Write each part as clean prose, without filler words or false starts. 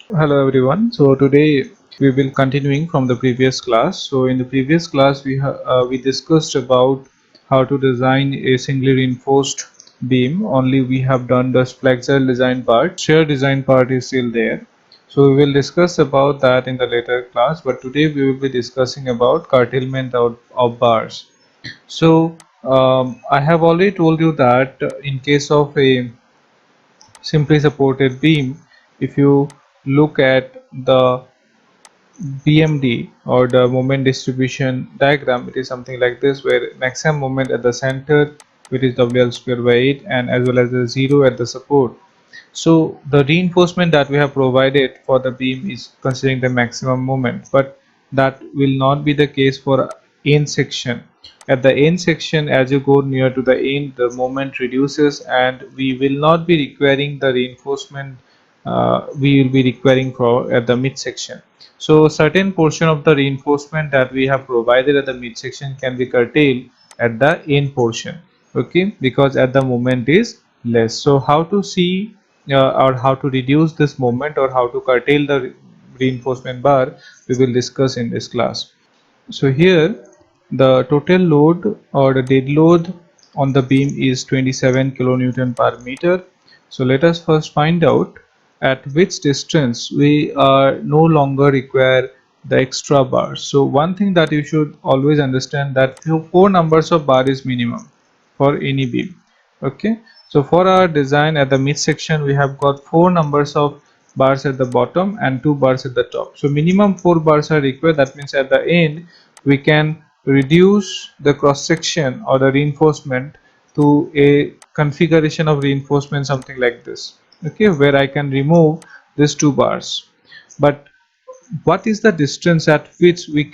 Hello everyone. So today we will continuing from the previous class. So in the previous class we discussed about how to design a singly reinforced beam. Only we have done the flexile design part. Shear design part is still there. So we will discuss about that in the later class. But today we will be discussing about curtailment of bars. So I have already told you that in case of a simply supported beam, if you look at the BMD or the moment distribution diagram, it is something like this, where maximum moment at the center, which is WL square by 8, and as well as the 0 at the support. So the reinforcement that we have provided for the beam is considering the maximum moment, but that will not be the case for end section. At the end section, as you go near to the end, the moment reduces and we will not be requiring the reinforcement we will be requiring for at the midsection. So certain portion of the reinforcement that we have provided at the midsection can be curtailed at the end portion. Okay, because at the moment is less. So how to see or how to reduce this moment or how to curtail the reinforcement bar, we will discuss in this class. So here the total load or the dead load on the beam is 27 kilonewton per meter. So let us first find out at which distance we are no longer require the extra bars. So one thing that you should always understand that four numbers of bar is minimum for any beam. Okay, so for our design at the midsection we have got four numbers of bars at the bottom and two bars at the top. So minimum four bars are required. That means at the end we can reduce the cross section or the reinforcement to a configuration of reinforcement something like this. Okay, where I can remove these two bars. But what is the distance at which we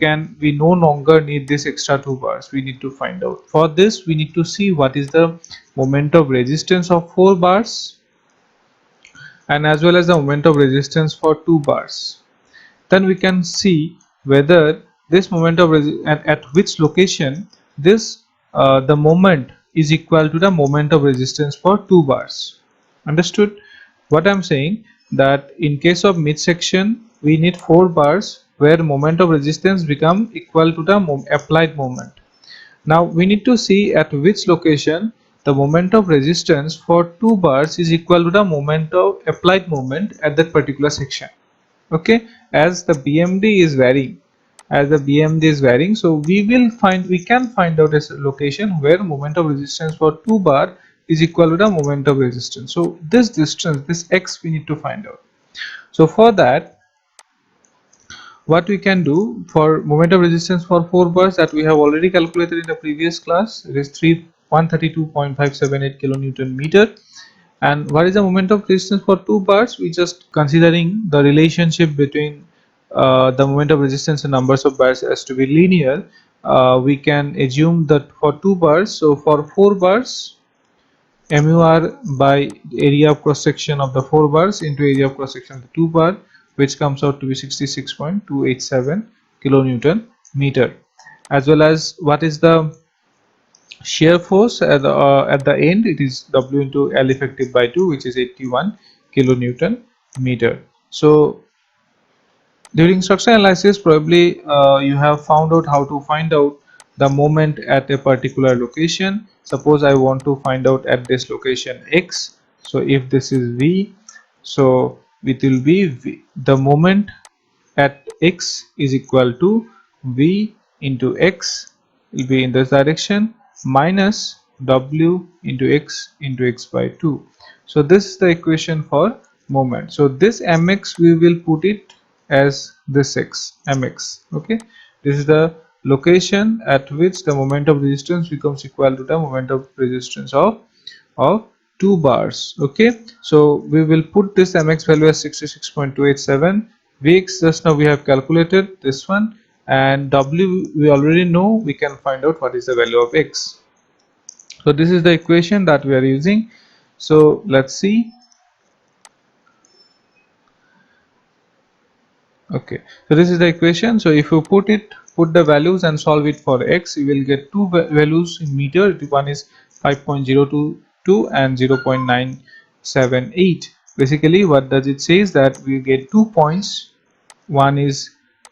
no longer need this extra two bars? We need to find out. For this we need to see what is the moment of resistance of four bars and as well as the moment of resistance for two bars. Then we can see whether this moment of at which location this the moment is equal to the moment of resistance for two bars. Understood what I'm saying? That in case of midsection we need four bars where moment of resistance become equal to the applied moment. Now we need to see at which location the moment of resistance for two bars is equal to the moment of applied moment at that particular section. Okay, as the BMD is varying, so we can find out a location where moment of resistance for two bar is equal to the moment of resistance. So this distance, this x, we need to find out. So for that, what we can do for moment of resistance for 4 bars that we have already calculated in the previous class, it is 132.578 kilonewton meter. And what is the moment of resistance for 2 bars? We just considering the relationship between the moment of resistance and numbers of bars as to be linear. We can assume that for 2 bars, so for 4 bars, MUR by area of cross section of the 4 bars into area of cross section of the 2 bar, which comes out to be 66.287 kilonewton meter. As well as what is the shear force at the end, it is W into L effective by 2, which is 81 kilonewton meter. So during structural analysis, probably you have found out how to find out the moment at a particular location. Suppose I want to find out at this location X. So if this is V, so it will be the moment at X is equal to V into X, will be in this direction, minus W into X by 2. So this is the equation for moment. So this mx we will put it as this x, mx. Okay, this is the location at which the moment of resistance becomes equal to the moment of resistance of two bars. Okay, so we will put this mx value as 66.287. Vx just now we have calculated this one, and w we already know. We can find out what is the value of x. So this is the equation that we are using. So let's see. Okay, so this is the equation. So if you put the values and solve it for x, you will get two values in meter. One is 5.022 and 0.978. Basically what does it say is that we get 2 points. One is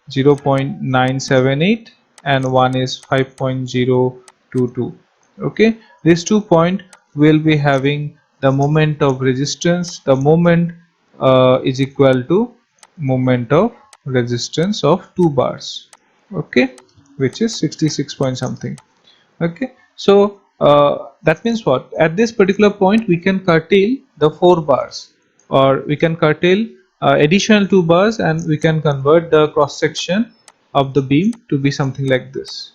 0.978 and one is 5.022. okay, these 2 points will be having the moment of resistance. The moment is equal to moment of resistance of 2 bars, okay, which is 66 point something. Okay, so that means what, at this particular point we can curtail the 4 bars, or we can curtail additional 2 bars, and we can convert the cross section of the beam to be something like this.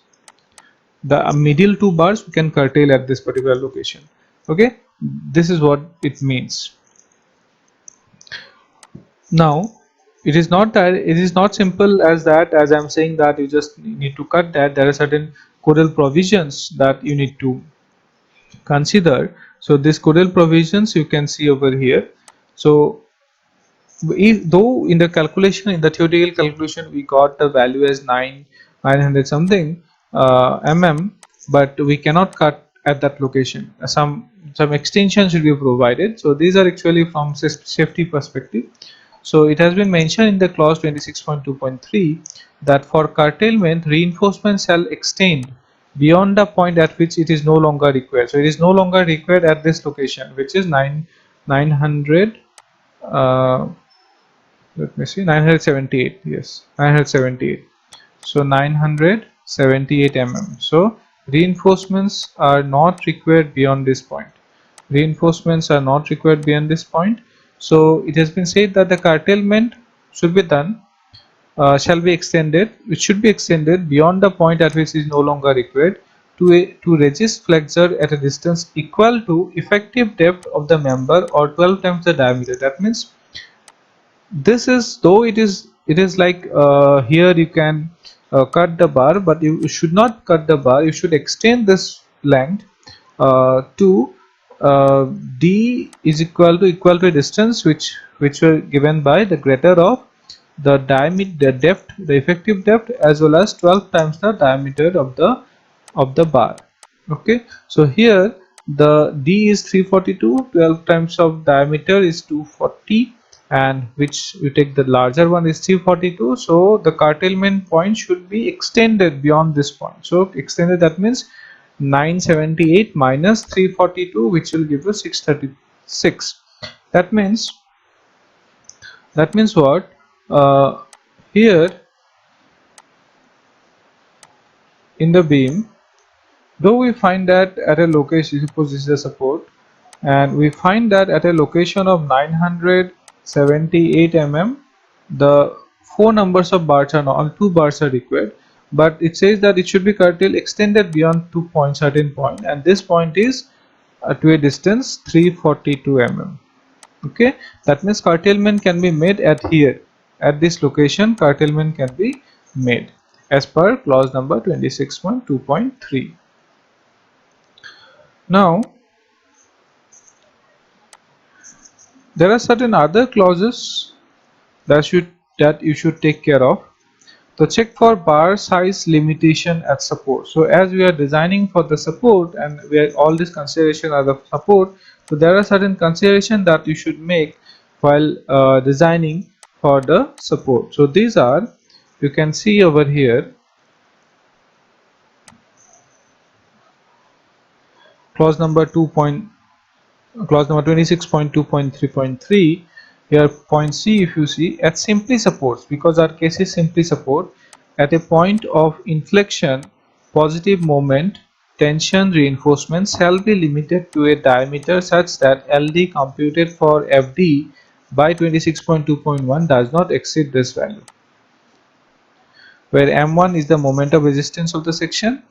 The middle 2 bars we can curtail at this particular location. Okay, this is what it means. Now it is not that, it is not simple as that, as I'm saying that you just need to cut that. There are certain codal provisions that you need to consider. So this codal provisions you can see over here. So though in the calculation, in the theoretical calculation, we got the value as 900 something mm, but we cannot cut at that location. Some extension should be provided. So these are actually from safety perspective. So it has been mentioned in the clause 26.2.3 that for curtailment, reinforcement shall extend beyond the point at which it is no longer required. So it is no longer required at this location, which is 900. Let me see, 978. Yes, 978. So 978 mm. So reinforcements are not required beyond this point. Reinforcements are not required beyond this point. So it has been said that the curtailment should be done, shall be extended, which should be extended beyond the point at which it is no longer required, to resist flexure at a distance equal to effective depth of the member or 12 times the diameter. That means this is, though it is like here you can cut the bar, but you should not cut the bar. You should extend this length to d is equal to a distance which were given by the greater of the diameter, the depth, the effective depth, as well as 12 times the diameter of the bar. Okay, so here the d is 342, 12 times of diameter is 240, and which you take the larger one is 342. So the curtailment point should be extended beyond this point. So extended, that means 978 minus 342, which will give you 636. That means, what, here in the beam, though we find that at a location, suppose this is a support, and we find that at a location of 978 mm, the 4 numbers of bars are not, 2 bars are required, but it says that it should be curtailed extended beyond 2 point, certain point, and this point is to a distance 342 mm. Okay, that means curtailment can be made at here, at this location. Curtailment can be made as per clause number 26.2.3. Now there are certain other clauses that you should take care of. So check for bar size limitation at support. So as we are designing for the support, and where all these considerations are the support, so there are certain considerations that you should make while designing for the support. So these are, you can see over here, clause number 26.2.3.3. Here point C, if you see, at simply supports, because our case is simply support, at a point of inflection, positive moment tension reinforcement shall be limited to a diameter such that LD computed for FD by 26.2.1 does not exceed this value, where M1 is the moment of resistance of the section,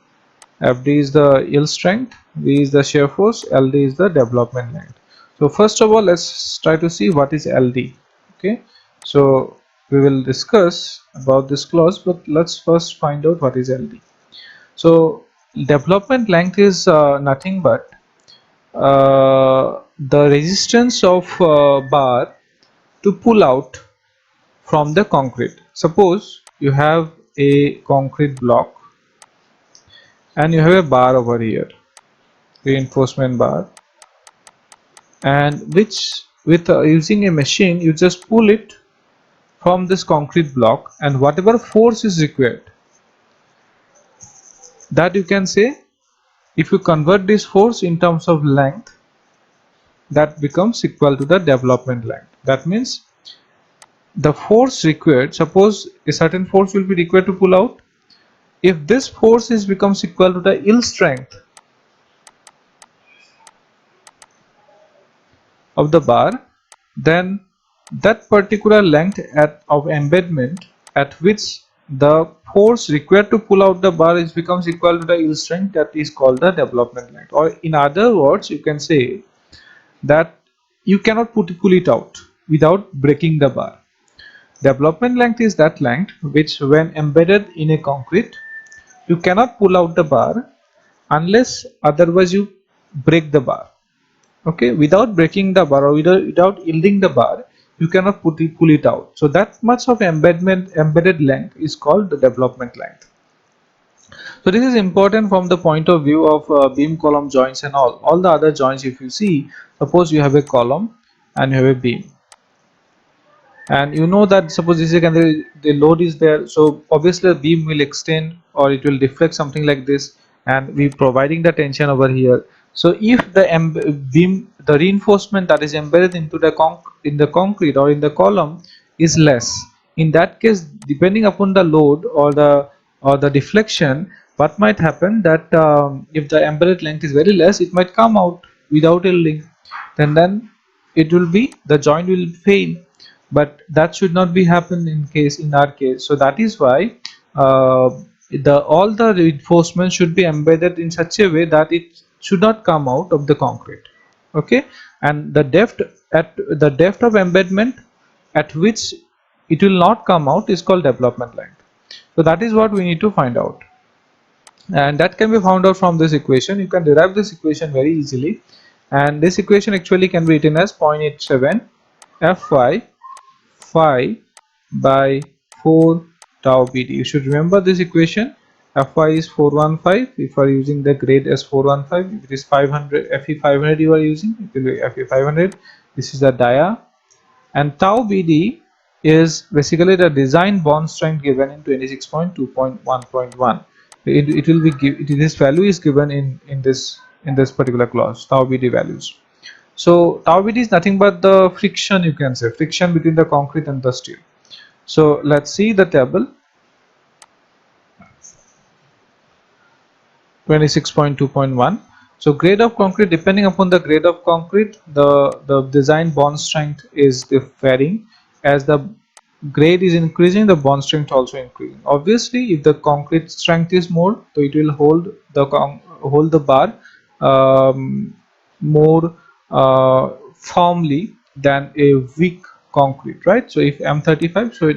FD is the yield strength, V is the shear force, LD is the development length. So first of all, let's try to see what is LD. Okay, so we will discuss about this clause, but let's first find out what is LD. So development length is nothing but the resistance of bar to pull out from the concrete. Suppose you have a concrete block and you have a bar over here, reinforcement bar, and which with using a machine, you just pull it from this concrete block, and whatever force is required, that you can say, if you convert this force in terms of length, that becomes equal to the development length. That means the force required, suppose a certain force will be required to pull out. If this force is becomes equal to the yield strength of the bar, then that particular length of embedment at which the force required to pull out the bar is becomes equal to the yield strength, that is called the development length. Or in other words, you can say that you cannot pull it out without breaking the bar. Development length is that length which, when embedded in a concrete, you cannot pull out the bar unless otherwise you break the bar. Okay, without breaking the bar or without yielding the bar, you cannot pull it out. So that much of embedded length is called the development length. So this is important from the point of view of beam column joints and all the other joints. If you see, suppose you have a column and you have a beam, and you know that suppose this is, and the load is there, so obviously the beam will extend or it will deflect, something like this, and we providing the tension over here. So if the beam, the reinforcement that is embedded into the in the concrete or in the column is less, in that case, depending upon the load or the deflection, what might happen that if the embedded length is very less, it might come out without yielding, then it will be, the joint will fail. But that should not be happen in our case. So that is why uh, the all the reinforcement should be embedded in such a way that it should not come out of the concrete. Okay, and the depth of embedment at which it will not come out is called development length. So that is what we need to find out, and that can be found out from this equation. You can derive this equation very easily, and this equation actually can be written as 0.87 Fy phi by 4 tau bd. You should remember this equation. Fy is 415. If you are using the grade as 415, if it is 500, Fe 500 you are using, it will be Fe 500. This is the dia, and tau bd is basically the design bond strength given in 26.2.1.1. It will be this value is given in this particular clause, tau bd values. So tau bd is nothing but the friction, you can say, friction between the concrete and the steel. So let's see the table. 26.2.1. So grade of concrete, depending upon the grade of concrete, the design bond strength is varying. As the grade is increasing, the bond strength also increasing. Obviously, if the concrete strength is more, so it will hold the bar more firmly than a weak concrete, right? So if M35, so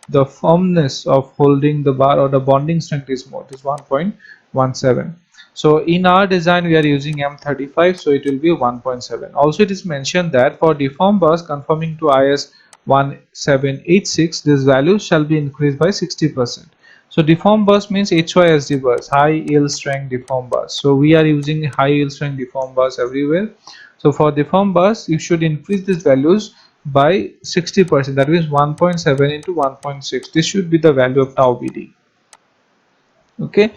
the firmness of holding the bar or the bonding strength is more, it is 1.17. So in our design we are using M35, so it will be 1.7. Also it is mentioned that for deformed bars conforming to IS 1786, this value shall be increased by 60%. So deformed bars means HYSD bars, high yield strength deformed bars. So we are using high yield strength deformed bars everywhere. So for deformed bars, you should increase these values by 60%. That means 1.7 into 1.6. This should be the value of tau BD. Okay,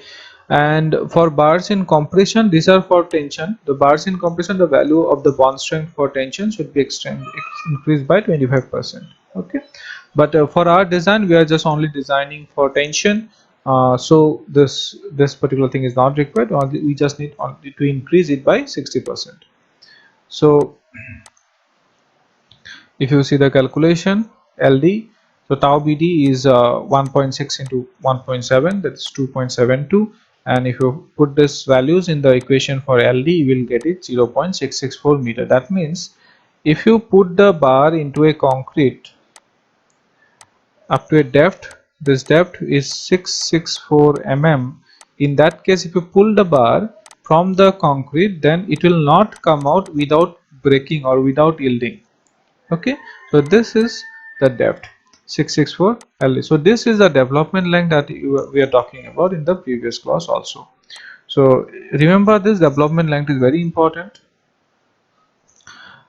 and for bars in compression, these are for tension. The bars in compression, the value of the bond strength for tension should be increased by 25%. Okay, but for our design, we are just only designing for tension. So this particular thing is not required. We just need to increase it by 60%. So if you see the calculation, LD, so tau BD is 1.6 into 1.7, that is 2.72, and if you put this values in the equation for LD, you will get it 0.664 meter. That means if you put the bar into a concrete up to a depth, this depth is 664 mm. In that case, if you pull the bar from the concrete, then it will not come out without breaking or without yielding. Okay, so this is the depth 664 LD. So this is the development length that we are talking about in the previous class also. So remember, this development length is very important.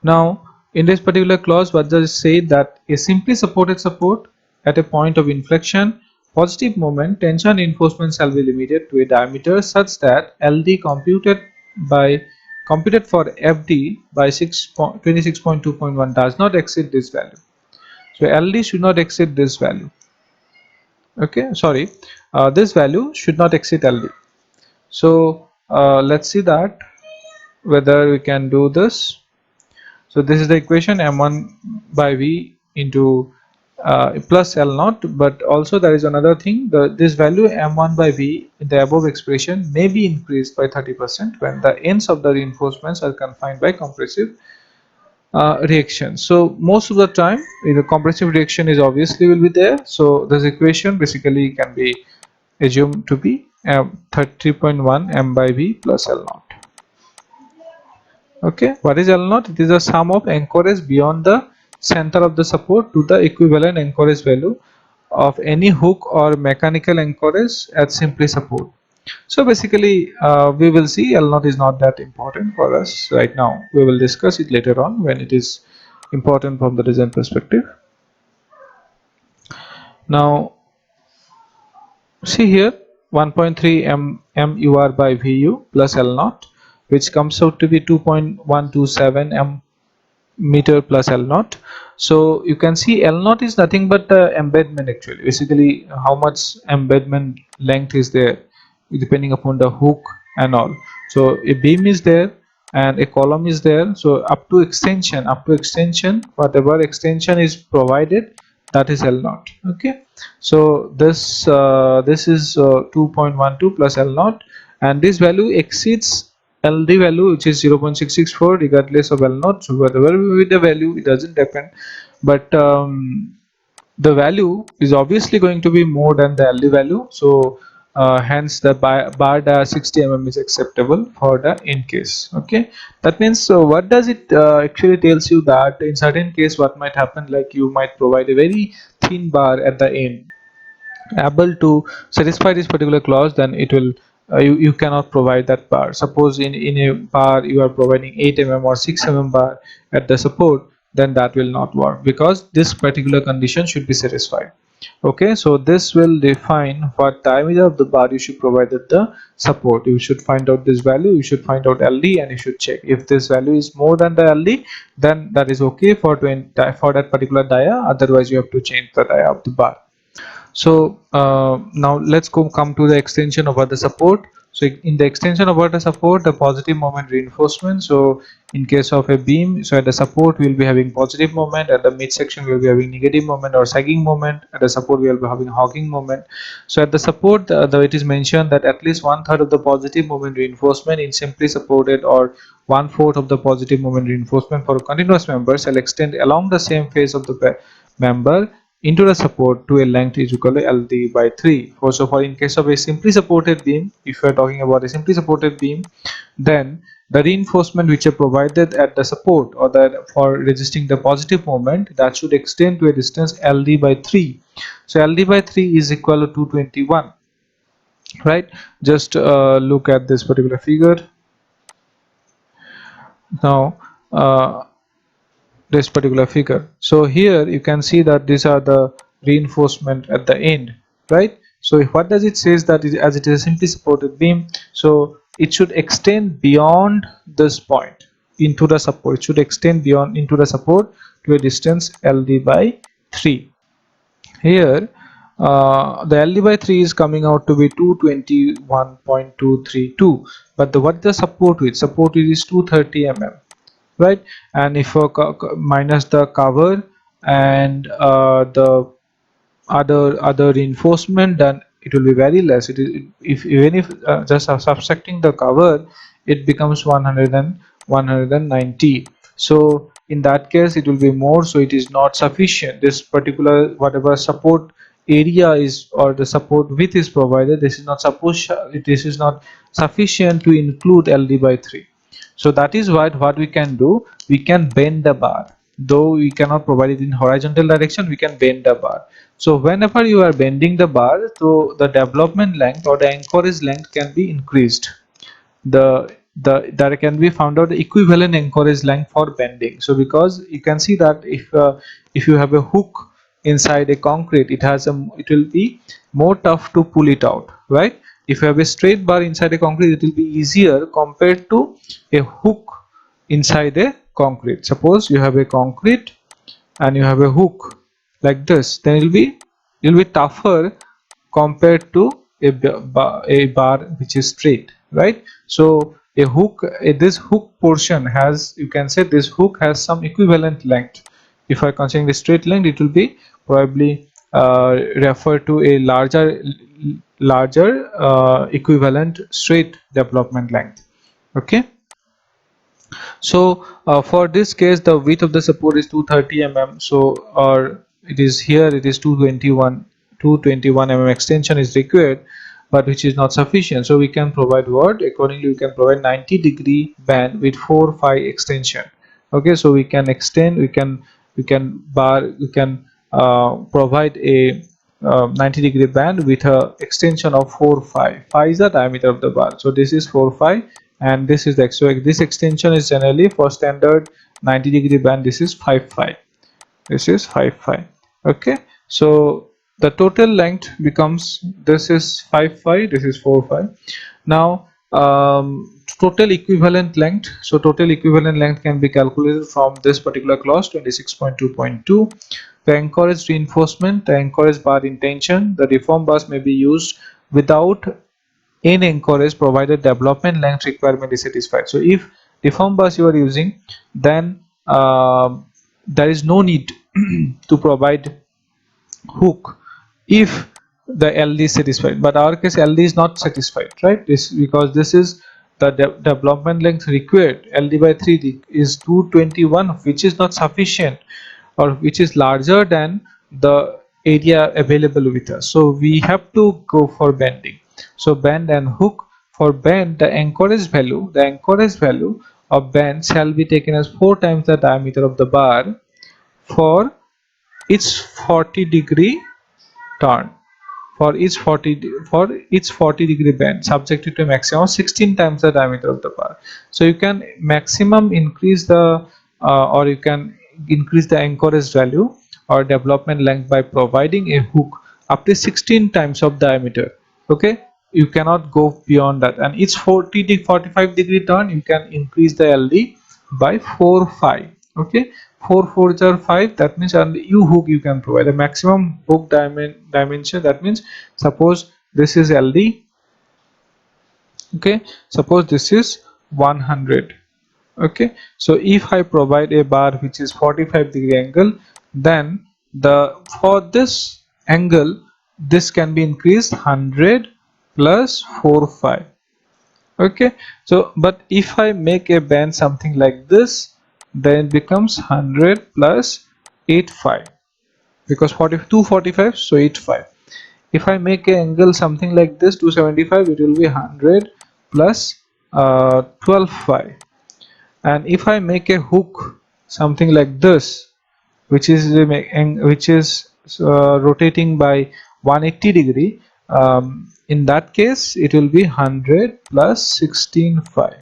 Now In this particular clause, what does it say? That a simply supported support at a point of inflection, positive moment tension reinforcement shall be limited to a diameter such that LD computed for FD by 26.2.1 does not exceed this value. So LD should not exceed this value. Okay, sorry, this value should not exceed LD. So let's see that whether we can do this. So this is the equation m1 by v into plus L naught, but also there is another thing, this value m1 by v in the above expression may be increased by 30% when the ends of the reinforcements are confined by compressive reaction. So most of the time the compressive reaction is obviously will be there, so this equation basically can be assumed to be 30.1 m by v plus L naught. Okay, what is L naught? It is the sum of anchorage beyond the center of the support to the equivalent anchorage value of any hook or mechanical anchorage at simply support. So basically we will see L naught is not that important for us right now. We will discuss it later on when it is important from the design perspective. Now see here 1.3 MUR by VU plus L naught, which comes out to be 2.127 M meter plus L naught. So you can see L naught is nothing but the embedment, actually basically how much embedment length is there depending upon the hook and all. So a beam is there and a column is there, so up to extension whatever extension is provided, that is L naught. Okay, so this is 2.12 plus L naught, and this value exceeds LD value, which is 0.664 regardless of L naught. So whatever with the value, it doesn't depend, but the value is obviously going to be more than the LD value. So hence the bar dia 60 mm is acceptable for the end case. Okay, that means, so what does it actually tells you? That in certain case what might happen, like you might provide a very thin bar at the end able to satisfy this particular clause, then it will you cannot provide that bar. Suppose in a bar you are providing 8 mm or 6 mm bar at the support, then that will not work because this particular condition should be satisfied. Okay, so this will define what diameter of the bar you should provide at the support. You should find out this value, you should find out LD, and you should check if this value is more than the LD, then that is okay for that particular dia. Otherwise you have to change the dia of the bar. So now let's come to the extension over the support. So in the extension over the support, the positive moment reinforcement. So in case of a beam, so at the support we will be having positive moment, at the midsection we will be having negative moment or sagging moment, at the support we will be having hogging moment. So at the support, it is mentioned that at least 1/3 of the positive moment reinforcement in simply supported or 1/4 of the positive moment reinforcement for a continuous member shall extend along the same face of the member into the support to a length is equal to LD by 3. Also, for in case of a simply supported beam, if we are talking about a simply supported beam, then the reinforcement which are provided at the support or that for resisting the positive moment, that should extend to a distance LD by 3. So LD by 3 is equal to 221, right? Just look at this particular figure. Now this particular figure, so here you can see that these are the reinforcement at the end, right? So what does it says that as it is a simply supported beam, so it should extend beyond this point into the support. It should extend beyond into the support to a distance LD by 3. Here the LD by 3 is coming out to be 221.232, but what the support width is 230 mm, right? And if minus the cover and the other reinforcement, then it will be very less. It is, if even if just subtracting the cover, it becomes 100 and 190. So in that case it will be more, so it is not sufficient. This particular whatever support area is or the support width is provided, this is not sufficient to include LD by 3. So that is what we can do, we can bend the bar. Though we cannot provide it in horizontal direction, we can bend the bar. So whenever you are bending the bar, so the development length or the anchorage length can be increased. The there can be found out the equivalent anchorage length for bending. So because you can see that if you have a hook inside a concrete, it will be more tough to pull it out, right? If you have a straight bar inside a concrete, it will be easier compared to a hook inside a concrete. Suppose you have a concrete and you have a hook like this, then it will be tougher compared to a bar which is straight, right? So this hook portion has, you can say this hook has some equivalent length. If I considering the straight length, it will be probably refer to a larger equivalent straight development length. Okay, so for this case the width of the support is 230 mm, so or it is here, it is 221 mm extension is required, but which is not sufficient. So we can provide what accordingly, we can provide 90-degree band with 4-5 extension. Okay, so we can extend, we can provide a 90-degree band with a extension of 4-5. 5 is the diameter of the bar, so this is 4-5, and this is the, so this extension is generally for standard 90-degree band, this is 5-5, this is 5-5. Okay, so the total length becomes, this is 5-5, this is 4-5. Now total equivalent length, so total equivalent length can be calculated from this particular clause 26.2.2. The anchorage reinforcement, the anchorage bar in tension, the deform bars may be used without in anchorage provided development length requirement is satisfied. So if deform bars you are using, then there is no need to provide hook if the LD is satisfied, but our case LD is not satisfied, right? This because this is the development length required, LD by 3D is 221, which is not sufficient, or which is larger than the area available with us. So we have to go for bending. So bend and hook. For bend, the anchorage value of bend shall be taken as 4 times the diameter of the bar for its 40-degree turn, for each 40-degree bend subjected to a maximum of 16 times the diameter of the bar. So you can maximum increase the or you can increase the anchorage value or development length by providing a hook up to 16 times of diameter. Okay, you cannot go beyond that, and each 45-degree turn you can increase the LD by 4-5. Okay, 4 4s are 5, that means only u hook you can provide a maximum hook dimension. That means suppose this is LD. Okay, suppose this is 100. Okay, so if I provide a bar which is 45-degree angle, then for this angle this can be increased 100 plus 4-5. Okay, so but if I make a band something like this, then it becomes 100 plus 8-5, because 245, so 8-5. If I make an angle something like this 275, it will be 100 plus 12-5. And if I make a hook something like this, which is rotating by 180-degree, in that case it will be 100 plus 16-5.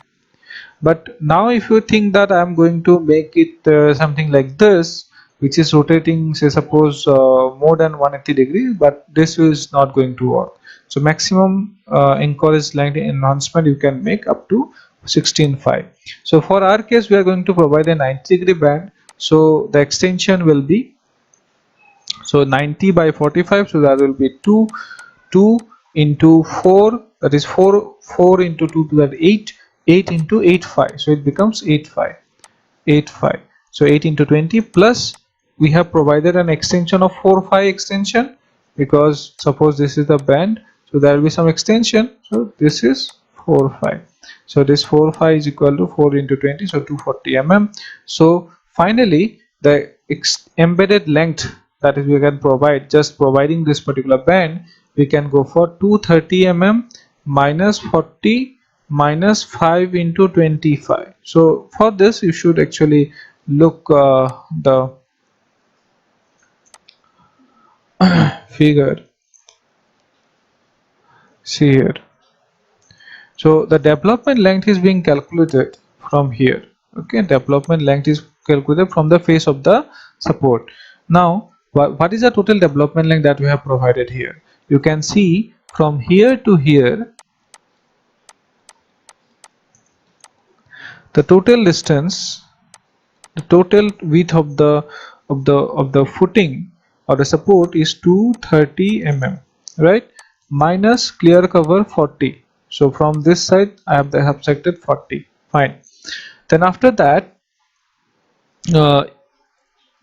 But now if you think that I am going to make it something like this, which is rotating, say suppose more than 180 degrees, but this is not going to work. So maximum encouraged length enhancement you can make up to 16.5. So for our case we are going to provide a 90-degree band, so the extension will be, so 90 by 45, so that will be 2 into 4, that is 4 into 2 to that 8 into 8-5, so it becomes 8-5. So 8 into 20 plus we have provided an extension of 4-5 extension, because suppose this is the band, so there will be some extension, so this is 4-5. So this 4-5 is equal to 4 into 20, so 240 mm. So finally the embedded length, that is we can provide, just providing this particular band, we can go for 230 mm minus 40 minus 5 into 25. So for this you should actually look the figure. See here, So the development length is being calculated from here. Okay, development length is calculated from the face of the support. Now what is the total development length that we have provided here? You can see from here to here, the total distance, the total width of the footing or the support is 230 mm, right? Minus clear cover 40. So from this side I have subtracted 40. Fine. Then after that, uh,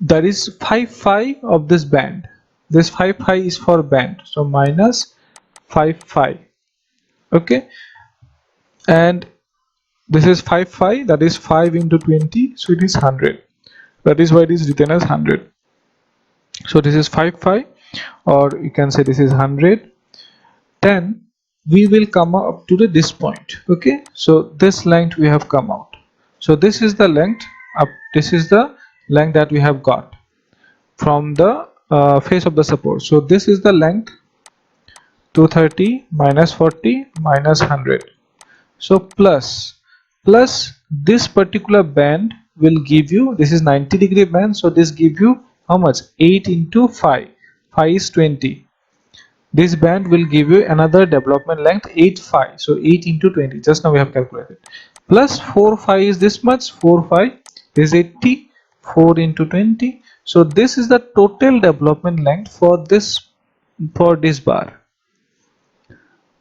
there is 5 phi of this band. This 5 phi is for band, so minus 5 phi. Okay, and this is 5 phi, that is 5 into 20, so it is 100. That is why it is written as 100. So this is 5 phi, or you can say this is 100. Then we will come up to this point. Okay, so this length we have come out. So this is the length up. This is the length that we have got from the face of the support. So this is the length, 230 minus 40 minus 100. So plus this particular band will give you, this is 90-degree band, so this give you how much? 8 into 5. 5 is 20. This band will give you another development length 8 phi. So 8 into 20. Just now we have calculated. Plus 4 phi is this much. 4 phi is 80. 4 into 20. So this is the total development length for this bar.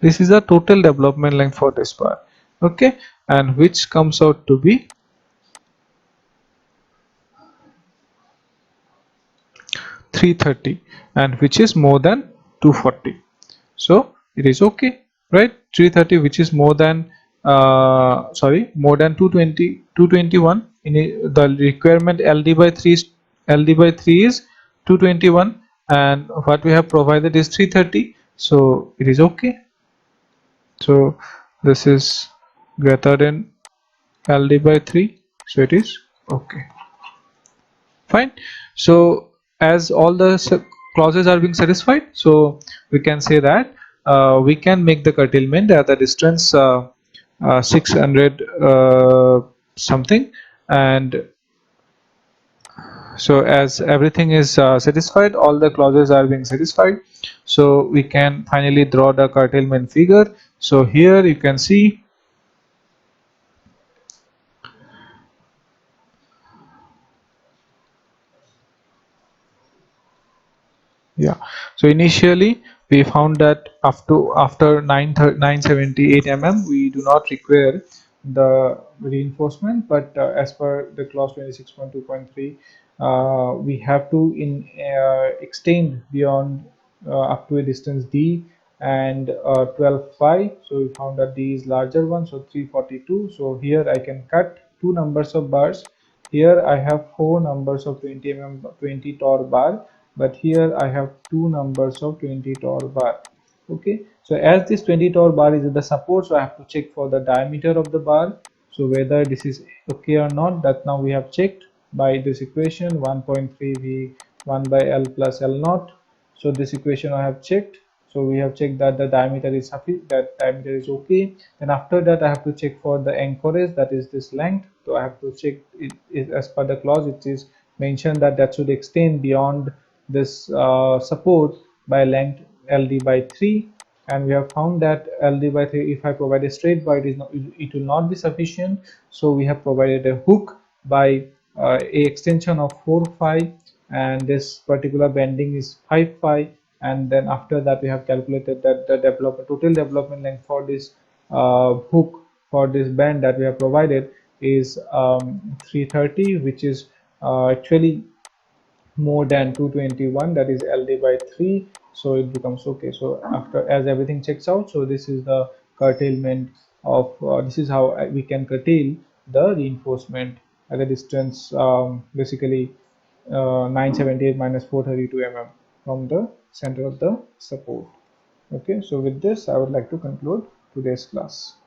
This is the total development length for this bar. Okay, and which comes out to be 330, and which is more than 240. So it is okay, right? 330, which is more than more than 220, 221. The requirement LD by 3 is, LD by 3 is 221, and what we have provided is 330, so it is okay. So this is greater than LD by 3, so it is okay. Fine. So as all the clauses are being satisfied, so we can say that we can make the curtailment at the distance 600 something. And so as everything is satisfied, all the clauses are being satisfied, so we can finally draw the curtailment figure. So here you can see, yeah, so initially we found that after 978 mm we do not require the reinforcement, but as per the clause 26.2.3, we have to extend beyond up to a distance d and 12 phi. So we found that d is larger one, so 342. So here I can cut two numbers of bars. Here I have four numbers of 20 mm 20 torr bar, but here I have two numbers of 20 torr bar. Okay, so as this 20 torr bar is the support, so I have to check for the diameter of the bar, so whether this is okay or not. That now we have checked by this equation, 1.3 v 1 by L plus L naught. So this equation I have checked, so we have checked that the diameter is okay. Then after that I have to check for the anchorage, that is this length. So I have to check it as per the clause. It is mentioned that that should extend beyond this support by length LD by 3, and we have found that LD by 3, if I provide a straight bar, it will not be sufficient. So we have provided a hook by a extension of 4 phi, and this particular bending is 5 phi. And then after that we have calculated that the total development length for this hook, for this band that we have provided, is 330, which is actually more than 221, that is LD by 3. So it becomes okay. So after, as everything checks out, so this is the curtailment of this is how we can curtail the reinforcement at a distance, basically 978 minus 432 mm from the center of the support. Okay, so with this I would like to conclude today's class.